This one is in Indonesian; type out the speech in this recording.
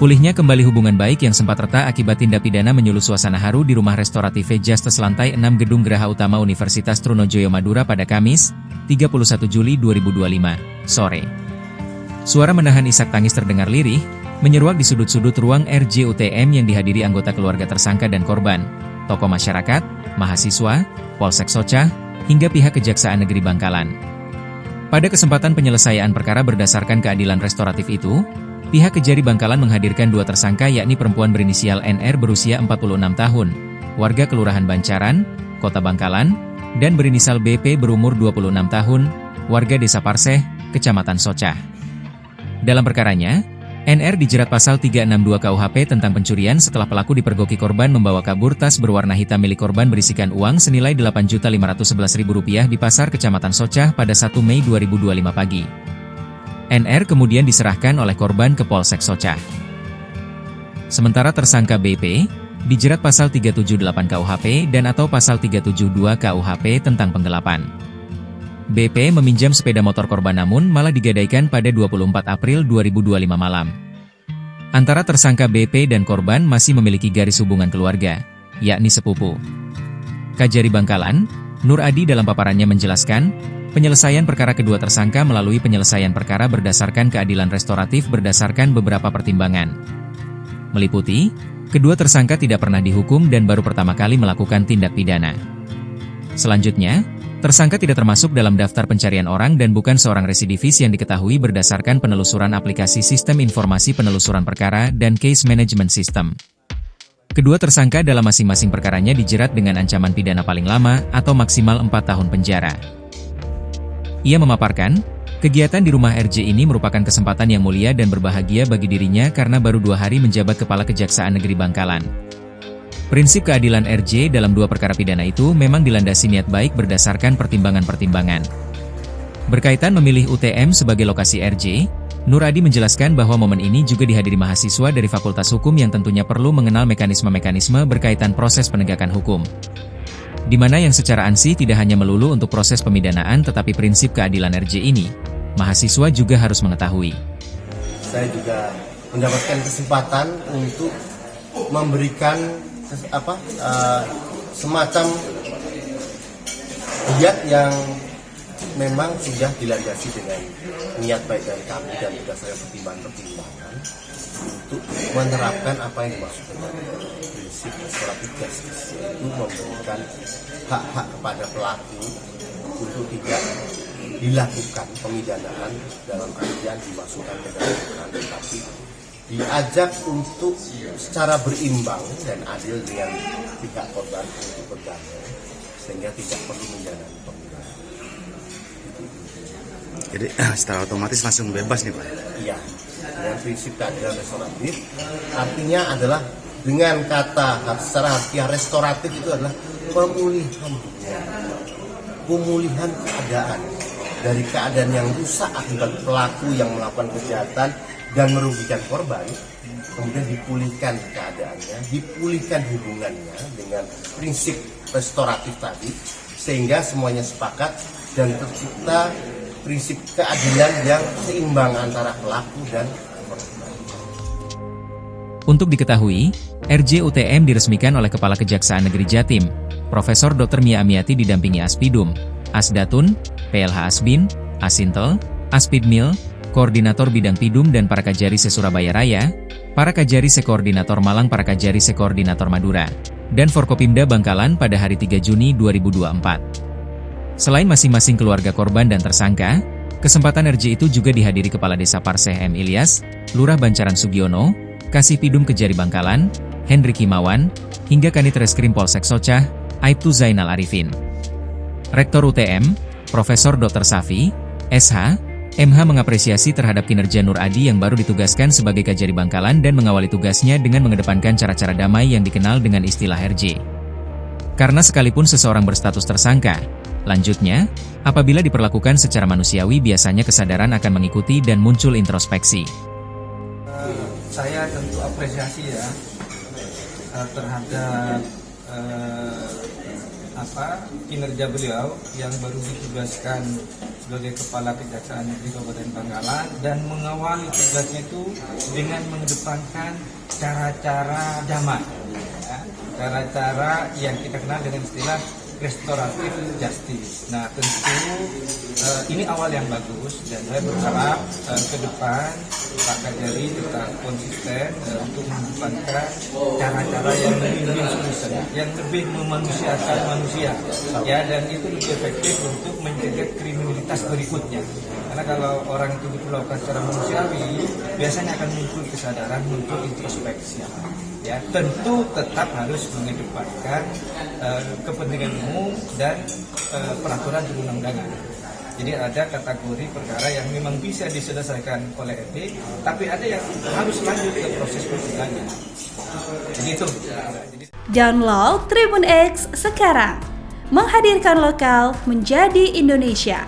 Pulihnya kembali hubungan baik yang sempat retak akibat tindak pidana menyulut suasana haru di rumah restoratif Justice lantai 6 Gedung Geraha Utama Universitas Trunojoyo Madura pada Kamis, 31 Juli 2025, sore. Suara menahan isak tangis terdengar lirih, menyeruak di sudut-sudut ruang RJUTM yang dihadiri anggota keluarga tersangka dan korban, tokoh masyarakat, mahasiswa, Polsek Socah, hingga pihak Kejaksaan Negeri Bangkalan. Pada kesempatan penyelesaian perkara berdasarkan keadilan restoratif itu, pihak Kejari Bangkalan menghadirkan dua tersangka yakni perempuan berinisial NR berusia 46 tahun, warga Kelurahan Bancaran, Kota Bangkalan, dan berinisial BP berumur 26 tahun, warga Desa Parseh, Kecamatan Socah. Dalam perkaranya, NR dijerat pasal 362 KUHP tentang pencurian setelah pelaku dipergoki korban membawa kabur tas berwarna hitam milik korban berisikan uang senilai Rp8.511.000 di pasar Kecamatan Socah pada 1 Mei 2025 pagi. NR kemudian diserahkan oleh korban ke Polsek Socah. Sementara tersangka BP dijerat pasal 378 KUHP dan atau pasal 372 KUHP tentang penggelapan. BP meminjam sepeda motor korban namun malah digadaikan pada 24 April 2025 malam. Antara tersangka BP dan korban masih memiliki garis hubungan keluarga, yakni sepupu. Kajari Bangkalan, Nur Adi dalam paparannya menjelaskan, penyelesaian perkara kedua tersangka melalui penyelesaian perkara berdasarkan keadilan restoratif berdasarkan beberapa pertimbangan. Meliputi, kedua tersangka tidak pernah dihukum dan baru pertama kali melakukan tindak pidana. Selanjutnya, tersangka tidak termasuk dalam daftar pencarian orang dan bukan seorang residivis yang diketahui berdasarkan penelusuran aplikasi Sistem Informasi Penelusuran Perkara dan Case Management System. Kedua tersangka dalam masing-masing perkaranya dijerat dengan ancaman pidana paling lama atau maksimal 4 tahun penjara. Ia memaparkan, kegiatan di rumah RJ ini merupakan kesempatan yang mulia dan berbahagia bagi dirinya karena baru 2 hari menjabat Kepala Kejaksaan Negeri Bangkalan. Prinsip keadilan RJ dalam dua perkara pidana itu memang dilandasi niat baik berdasarkan pertimbangan-pertimbangan. Berkaitan memilih UTM sebagai lokasi RJ, Nur Adi menjelaskan bahwa momen ini juga dihadiri mahasiswa dari Fakultas Hukum yang tentunya perlu mengenal mekanisme-mekanisme berkaitan proses penegakan hukum. Di mana yang secara ansih tidak hanya melulu untuk proses pemidanaan tetapi prinsip keadilan RJ ini, mahasiswa juga harus mengetahui. Saya juga mendapatkan kesempatan untuk memberikan semacam niat yang memang sudah dilandasi dengan niat baik dari kami dan berdasarkan pertimbangan-pertimbangan untuk menerapkan apa yang dimaksud dengan prinsip restoratif justice, yaitu memberikan hak-hak kepada pelaku untuk tidak dilakukan pemidanaan dalam artian dimasukkan ke dalam hukuman, tetapi diajak untuk secara berimbang dan adil dengan pihak korban untuk berdamai sehingga tidak perlu menjalani pemidanaan. Jadi secara otomatis langsung bebas nih Pak? Iya, dengan prinsip keadilan restoratif artinya adalah dengan kata secara harfiah restoratif itu adalah pemulihan keadaan dari keadaan yang rusak akibat pelaku yang melakukan kejahatan dan merugikan korban, kemudian dipulihkan keadaannya, dipulihkan hubungannya dengan prinsip restoratif tadi, sehingga semuanya sepakat dan tercipta prinsip keadilan yang seimbang antara pelaku dan korban. Untuk diketahui, RJUTM diresmikan oleh Kepala Kejaksaan Negeri Jatim, Profesor Dr. Mia Amiati didampingi Aspidum, Asdatun, PLH Asbin, Asintel, Aspidmil, Koordinator Bidang Pidum dan para Kajari se-Surabaya Raya, para Kajari se-Koordinator Malang, para Kajari se-Koordinator Madura, dan Forkopimda Bangkalan pada hari 3 Juni 2024. Selain masing-masing keluarga korban dan tersangka, kesempatan RJ itu juga dihadiri Kepala Desa Parseh M. Ilyas, Lurah Bancaran Sugiono, Kasih Pidum Kejari Bangkalan, Hendrik Himawan, hingga Kanit Reskrim Polsek Socah, Aibtu Zainal Arifin. Rektor UTM, Profesor Dr. Safi, SH, MH mengapresiasi terhadap kinerja Nur Adi yang baru ditugaskan sebagai Kajari Bangkalan dan mengawali tugasnya dengan mengedepankan cara-cara damai yang dikenal dengan istilah RJ. Karena sekalipun seseorang berstatus tersangka, lanjutnya, apabila diperlakukan secara manusiawi biasanya kesadaran akan mengikuti dan muncul introspeksi. Saya tentu apresiasi ya terhadap kinerja beliau yang baru ditugaskan sebagai Kepala Kejaksaan Negeri Kabupaten Bangkalan dan mengawali tugasnya itu dengan mengedepankan cara-cara damai, ya, cara-cara yang kita kenal dengan istilah restoratif justice. Nah, tentu ini awal yang bagus dan saya berharap ke depan Pak Kajari tetap konsisten untuk mengedepankan cara-cara yang lebih solusi, yang lebih memanusiakan manusia, ya, dan itu lebih efektif untuk mencegah kriminalitas berikutnya. Karena kalau orang itu diperlakukan secara manusiawi, biasanya akan muncul kesadaran untuk introspeksi. Ya, tentu tetap harus mengedepankan kepentingan umum dan peraturan perundang-undangan. Jadi ada kategori perkara yang memang bisa diselesaikan oleh etik, tapi ada yang harus lanjut ke proses persidangan. Jadi itu. Download Tribun X sekarang, menghadirkan lokal menjadi Indonesia.